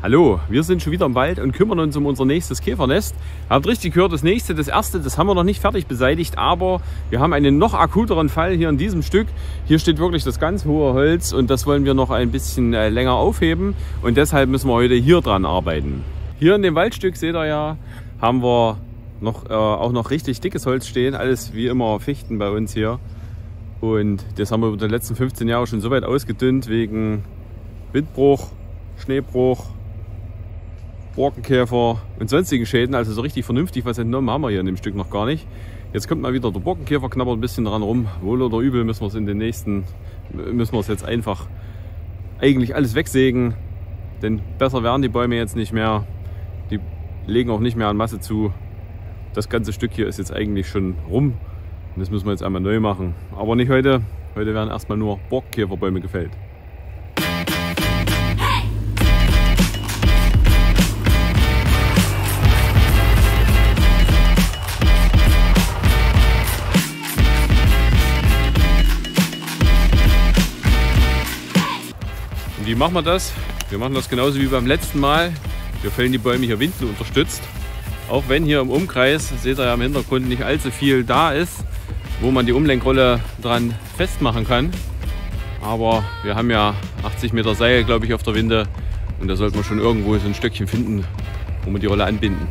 Hallo, wir sind schon wieder im Wald und kümmern uns um unser nächstes Käfernest. Habt richtig gehört, das erste, das haben wir noch nicht fertig beseitigt, aber wir haben einen noch akuteren Fall hier in diesem Stück. Hier steht wirklich das ganz hohe Holz und das wollen wir noch ein bisschen länger aufheben und deshalb müssen wir heute hier dran arbeiten. Hier in dem Waldstück, seht ihr ja, haben wir auch noch richtig dickes Holz stehen, alles wie immer Fichten bei uns hier. Und das haben wir über die letzten 15 Jahre schon so weit ausgedünnt wegen Windbruch, Schneebruch, Borkenkäfer und sonstigen Schäden, also so richtig vernünftig was entnommen haben wir hier in dem Stück noch gar nicht. Jetzt kommt mal wieder der Borkenkäfer, knabbert ein bisschen dran rum. Wohl oder übel müssen wir es jetzt einfach eigentlich alles wegsägen, denn besser werden die Bäume jetzt nicht mehr. Die legen auch nicht mehr an Masse zu. Das ganze Stück hier ist jetzt eigentlich schon rum und das müssen wir jetzt einmal neu machen. Aber nicht heute. Heute werden erstmal nur Borkenkäferbäume gefällt. Wie machen wir das? Wir machen das genauso wie beim letzten Mal. Wir fällen die Bäume hier windenunterstützt. Auch wenn hier im Umkreis, seht ihr ja im Hintergrund, nicht allzu viel da ist, wo man die Umlenkrolle dran festmachen kann. Aber wir haben ja 80 Meter Seil, glaube ich, auf der Winde. Und da sollte man schon irgendwo so ein Stöckchen finden, wo wir die Rolle anbinden.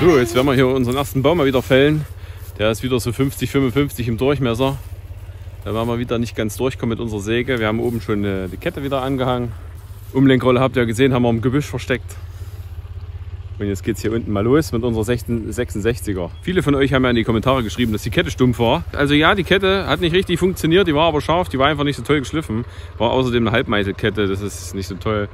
So, jetzt werden wir hier unseren ersten Baum mal wieder fällen. Der ist wieder so 50, 55 im Durchmesser. Da werden wir wieder nicht ganz durchkommen mit unserer Säge. Wir haben oben schon die Kette wieder angehangen. Umlenkrolle habt ihr gesehen, haben wir im Gebüsch versteckt. Und jetzt geht es hier unten mal los mit unserer 66er. Viele von euch haben ja in die Kommentare geschrieben, dass die Kette stumpf war. Also ja, die Kette hat nicht richtig funktioniert, die war aber scharf, die war einfach nicht so toll geschliffen. War außerdem eine Halbmeißelkette, das ist nicht so toll.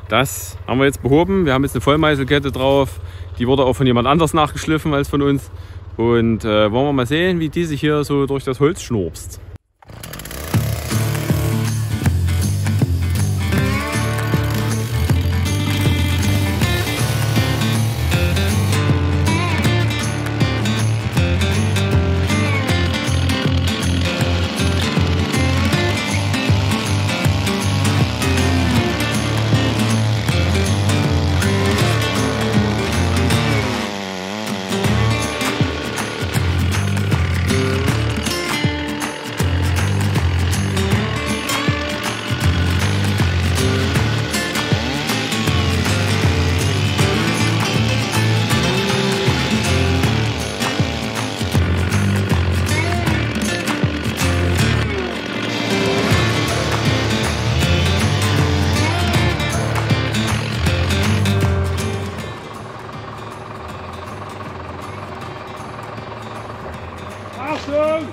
Das haben wir jetzt behoben. Wir haben jetzt eine Vollmeißelkette drauf. Die wurde auch von jemand anders nachgeschliffen als von uns. Und wollen wir mal sehen, wie die sich hier so durch das Holz schnurpst. Achtung!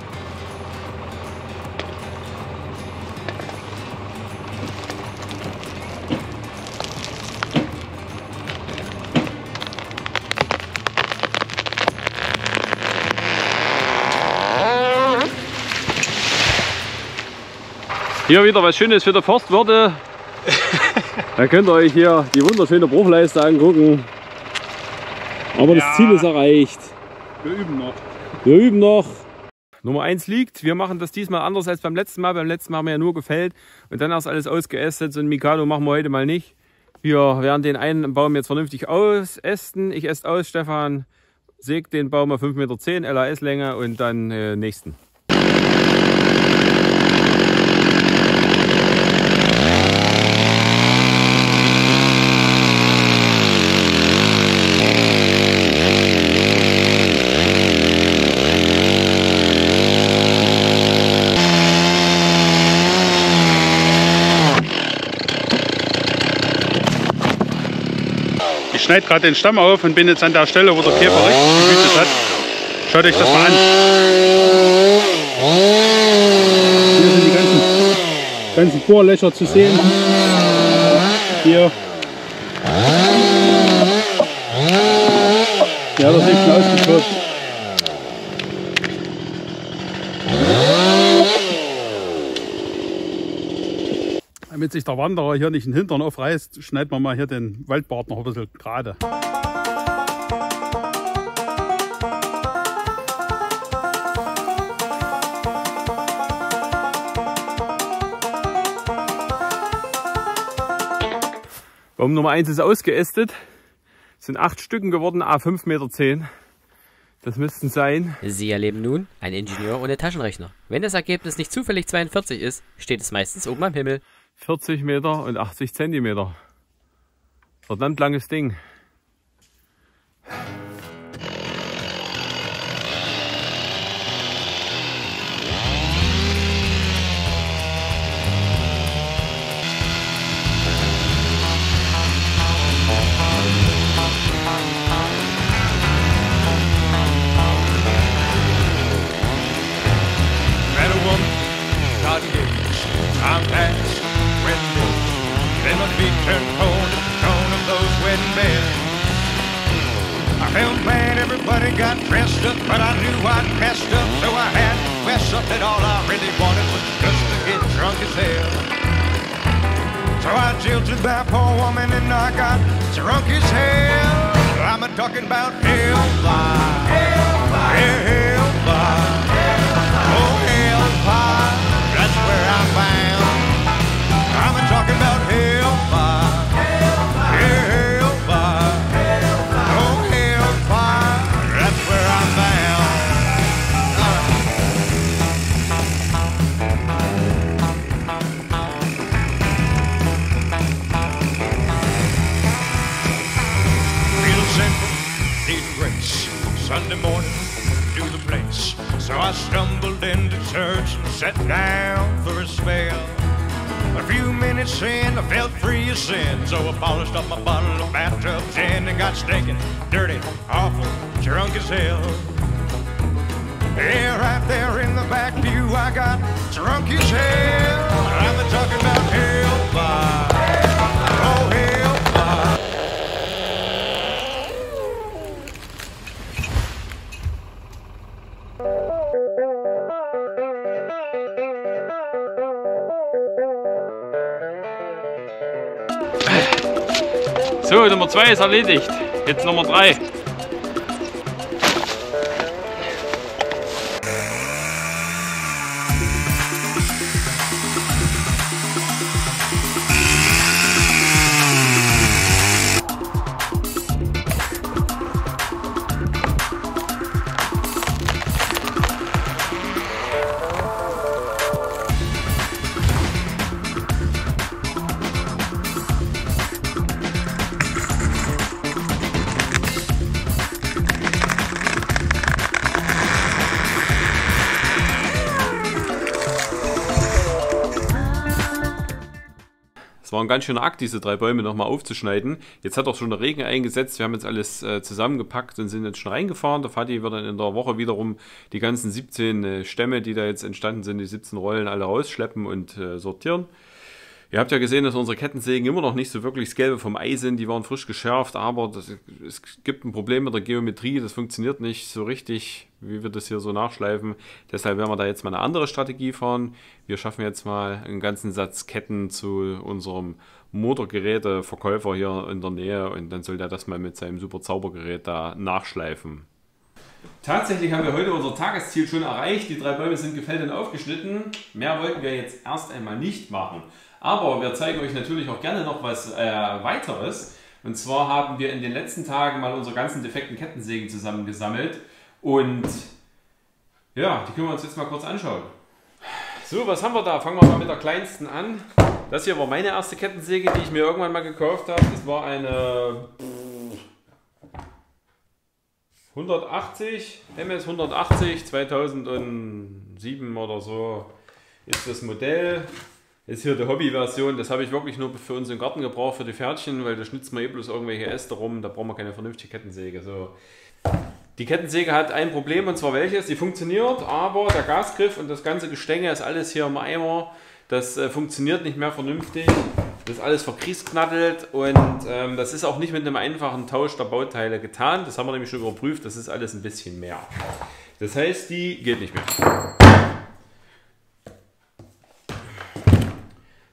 Hier wieder was Schönes für die Forstwirte. Da könnt ihr euch hier die wunderschöne Bruchleiste angucken. Aber das Ziel ist erreicht. Wir üben noch. Wir üben noch. Nummer 1 liegt. Wir machen das diesmal anders als beim letzten Mal. Beim letzten Mal haben wir ja nur gefällt und dann erst alles ausgeästet. So ein Mikado machen wir heute mal nicht. Wir werden den einen Baum jetzt vernünftig ausästen. Ich äste aus, Stefan sägt den Baum auf 5,10 Meter LAS-Länge und dann nächsten. Ich schneide gerade den Stamm auf und bin jetzt an der Stelle, wo der Käfer richtig gewütet hat. Schaut euch das mal an. Hier sind die ganzen ganzen Bohrlöcher zu sehen. Hier. Ja, das ist schon ausgetobt. Damit sich der Wanderer hier nicht den Hintern aufreißt, schneiden wir mal hier den Waldbart noch ein bisschen gerade. Baum Nummer 1 ist ausgeästet. Es sind 8 Stücken geworden, A5,10 Meter. Das müssten sein. Sie erleben nun einen Ingenieur ohne Taschenrechner. Wenn das Ergebnis nicht zufällig 42 ist, steht es meistens oben am Himmel. 40 Meter und 80 Zentimeter. Verdammt langes Ding. I'm past wedding days. Then my feet turned cold at the tone of those wedding bells. I felt bad, everybody got dressed up, but I knew I'd messed up, so I had to fess up that all I really wanted was just to get drunk as hell. So I jilted that poor woman and I got drunk as hell. I'm a talking about hellfire, hellfire, hellfire, oh hellfire, that's where I'm bound. I'm a talking about hellfire, hellfire, hellfire, oh hellfire, that's where I'm bound. Real simple, needing grace. Sunday morning, to the place. So I stumbled into church and sat down for a spell. A few minutes in, I felt free of sin, so I polished up my bottle of bathtub gin and got stinking, dirty, awful, drunk as hell. Yeah, right there in the back pew, I got drunk as hell. I'm talking about hellfire, oh hellfire. So, Nummer 2 ist erledigt. Jetzt Nummer 3. Es war ein ganz schöner Akt, diese 3 Bäume nochmal aufzuschneiden. Jetzt hat auch schon der Regen eingesetzt. Wir haben jetzt alles zusammengepackt und sind jetzt schon reingefahren. Der Vati wird dann in der Woche wiederum die ganzen 17 Stämme, die da jetzt entstanden sind, die 17 Rollen alle rausschleppen und sortieren. Ihr habt ja gesehen, dass unsere Kettensägen immer noch nicht so wirklich das Gelbe vom Ei sind. Die waren frisch geschärft, aber es gibt ein Problem mit der Geometrie. Das funktioniert nicht so richtig, wie wir das hier so nachschleifen. Deshalb werden wir da jetzt mal eine andere Strategie fahren. Wir schaffen jetzt mal einen ganzen Satz Ketten zu unserem Motorgeräteverkäufer hier in der Nähe und dann soll der das mal mit seinem super Zaubergerät da nachschleifen. Tatsächlich haben wir heute unser Tagesziel schon erreicht. Die 3 Bäume sind gefällt und aufgeschnitten. Mehr wollten wir jetzt erst einmal nicht machen. Aber wir zeigen euch natürlich auch gerne noch was weiteres. Und zwar haben wir in den letzten Tagen mal unsere ganzen defekten Kettensägen zusammengesammelt. Und ja, die können wir uns jetzt mal kurz anschauen. So, was haben wir da? Fangen wir mal mit der kleinsten an. Das hier war meine erste Kettensäge, die ich mir irgendwann mal gekauft habe. Das war eine 180, MS 180, 2007 oder so ist das Modell. Ist hier die Hobby-Version, das habe ich wirklich nur für uns im Garten gebraucht, für die Pferdchen, weil da schnitzt man bloß irgendwelche Äste rum, da brauchen wir keine vernünftige Kettensäge. So. Die Kettensäge hat ein Problem, und zwar welches? Die funktioniert, aber der Gasgriff und das ganze Gestänge ist alles hier im Eimer. Das funktioniert nicht mehr vernünftig. Das ist alles verkriesknattelt und das ist auch nicht mit einem einfachen Tausch der Bauteile getan. Das haben wir nämlich schon überprüft. Das ist alles ein bisschen mehr. Das heißt, die geht nicht mehr.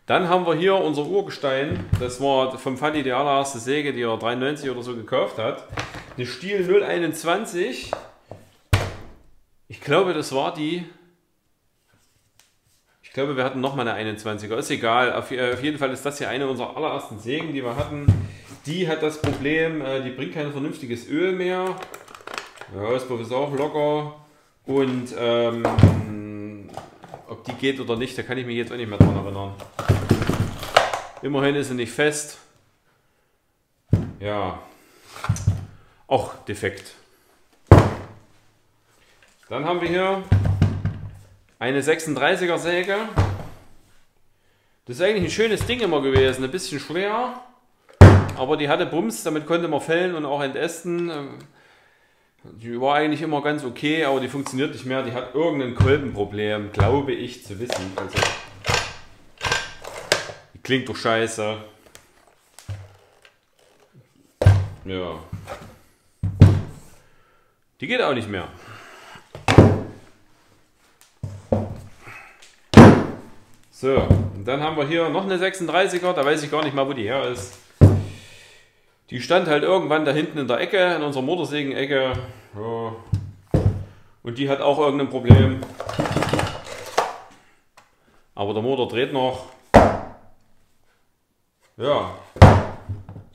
Dann haben wir hier unser Urgestein. Das war vom Fanny die allererste Säge, die er 93 oder so gekauft hat. Eine Stihl 021. Ich glaube, das war die... Ich glaube, wir hatten nochmal eine 21er. Ist egal. Auf jeden Fall ist das hier eine unserer allerersten Sägen, die wir hatten. Die hat das Problem, die bringt kein vernünftiges Öl mehr. Der Auspuff ist auch locker. Und ob die geht oder nicht, da kann ich mich jetzt auch nicht mehr dran erinnern. Immerhin ist sie nicht fest. Ja. Auch defekt. Dann haben wir hier eine 36er Säge. Das ist eigentlich ein schönes Ding immer gewesen. Ein bisschen schwer, aber die hatte Bums, damit konnte man fällen und auch entästen. Die war eigentlich immer ganz okay, aber die funktioniert nicht mehr. Die hat irgendein Kolbenproblem, glaube ich zu wissen. Also, die klingt doch scheiße. Ja. Die geht auch nicht mehr. So, und dann haben wir hier noch eine 36er, da weiß ich gar nicht mal, wo die her ist. Die stand halt irgendwann da hinten in der Ecke, in unserer Motorsägen-Ecke. Ja. Und die hat auch irgendein Problem. Aber der Motor dreht noch. Ja,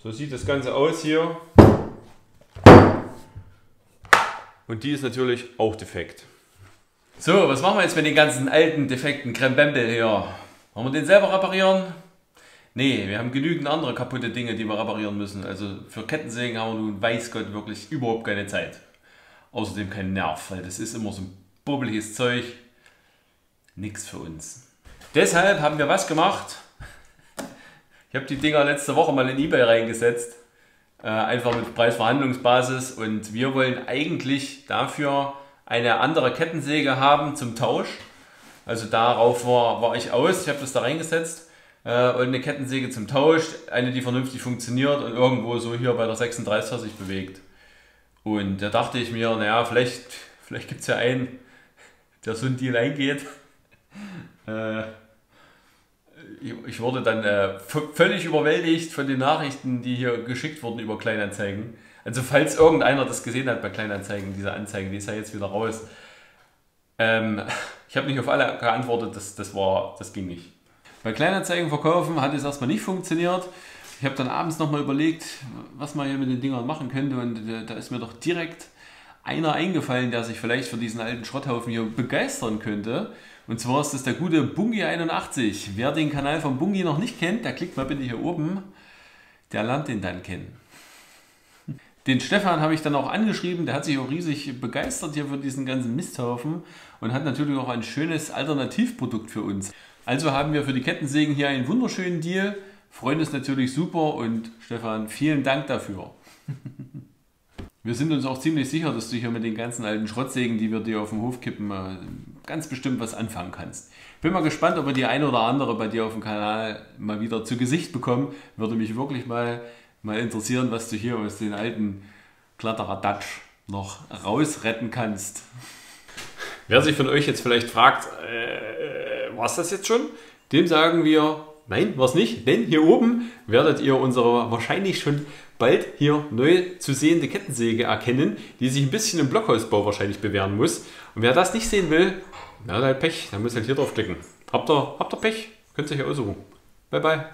so sieht das Ganze aus hier. Und die ist natürlich auch defekt. So, was machen wir jetzt mit den ganzen alten, defekten Krempembel hier? Wollen wir den selber reparieren? Nee, wir haben genügend andere kaputte Dinge, die wir reparieren müssen. Also für Kettensägen haben wir nun, weiß Gott, wirklich überhaupt keine Zeit. Außerdem kein Nerv, weil das ist immer so ein bubbeliges Zeug. Nix für uns. Deshalb haben wir was gemacht. Ich habe die Dinger letzte Woche mal in eBay reingesetzt. Einfach mit Preisverhandlungsbasis. Und wir wollen eigentlich dafür eine andere Kettensäge haben zum Tausch. Also darauf war ich aus. Ich habe das da reingesetzt. Und eine Kettensäge zum Tausch. Eine, die vernünftig funktioniert und irgendwo so hier bei der 36er sich bewegt. Und da dachte ich mir, naja, vielleicht gibt es ja einen, der so einen Deal eingeht. Ich wurde dann völlig überwältigt von den Nachrichten, die hier geschickt wurden über Kleinanzeigen. Also falls irgendeiner das gesehen hat bei Kleinanzeigen, diese Anzeige, die ist ja jetzt wieder raus. Ich habe nicht auf alle geantwortet, das ging nicht. Bei Kleinanzeigen verkaufen hat es erstmal nicht funktioniert. Ich habe dann abends nochmal überlegt, was man hier mit den Dingern machen könnte, und da ist mir doch direkt einer eingefallen, der sich vielleicht für diesen alten Schrotthaufen hier begeistern könnte. Und zwar ist das der gute Bungi81. Wer den Kanal von Bungi noch nicht kennt, der klickt mal bitte hier oben, der lernt den dann kennen. Den Stefan habe ich dann auch angeschrieben, der hat sich auch riesig begeistert hier für diesen ganzen Misthaufen und hat natürlich auch ein schönes Alternativprodukt für uns. Also haben wir für die Kettensägen hier einen wunderschönen Deal, freuen uns natürlich super, und Stefan, vielen Dank dafür. Wir sind uns auch ziemlich sicher, dass du hier mit den ganzen alten Schrottsägen, die wir dir auf den Hof kippen, ganz bestimmt was anfangen kannst. Bin mal gespannt, ob wir die eine oder andere bei dir auf dem Kanal mal wieder zu Gesicht bekommen. Würde mich wirklich mal interessieren, was du hier aus den alten Kladderadatsch noch rausretten kannst. Wer sich von euch jetzt vielleicht fragt, war es das jetzt schon? Dem sagen wir, nein, war es nicht, denn hier oben werdet ihr unsere wahrscheinlich schon bald hier neu zu sehende Kettensäge erkennen, die sich ein bisschen im Blockhausbau wahrscheinlich bewähren muss. Und wer das nicht sehen will, der hat halt Pech, der muss halt hier drauf klicken. Habt ihr Pech? Könnt ihr euch aussuchen. Bye bye.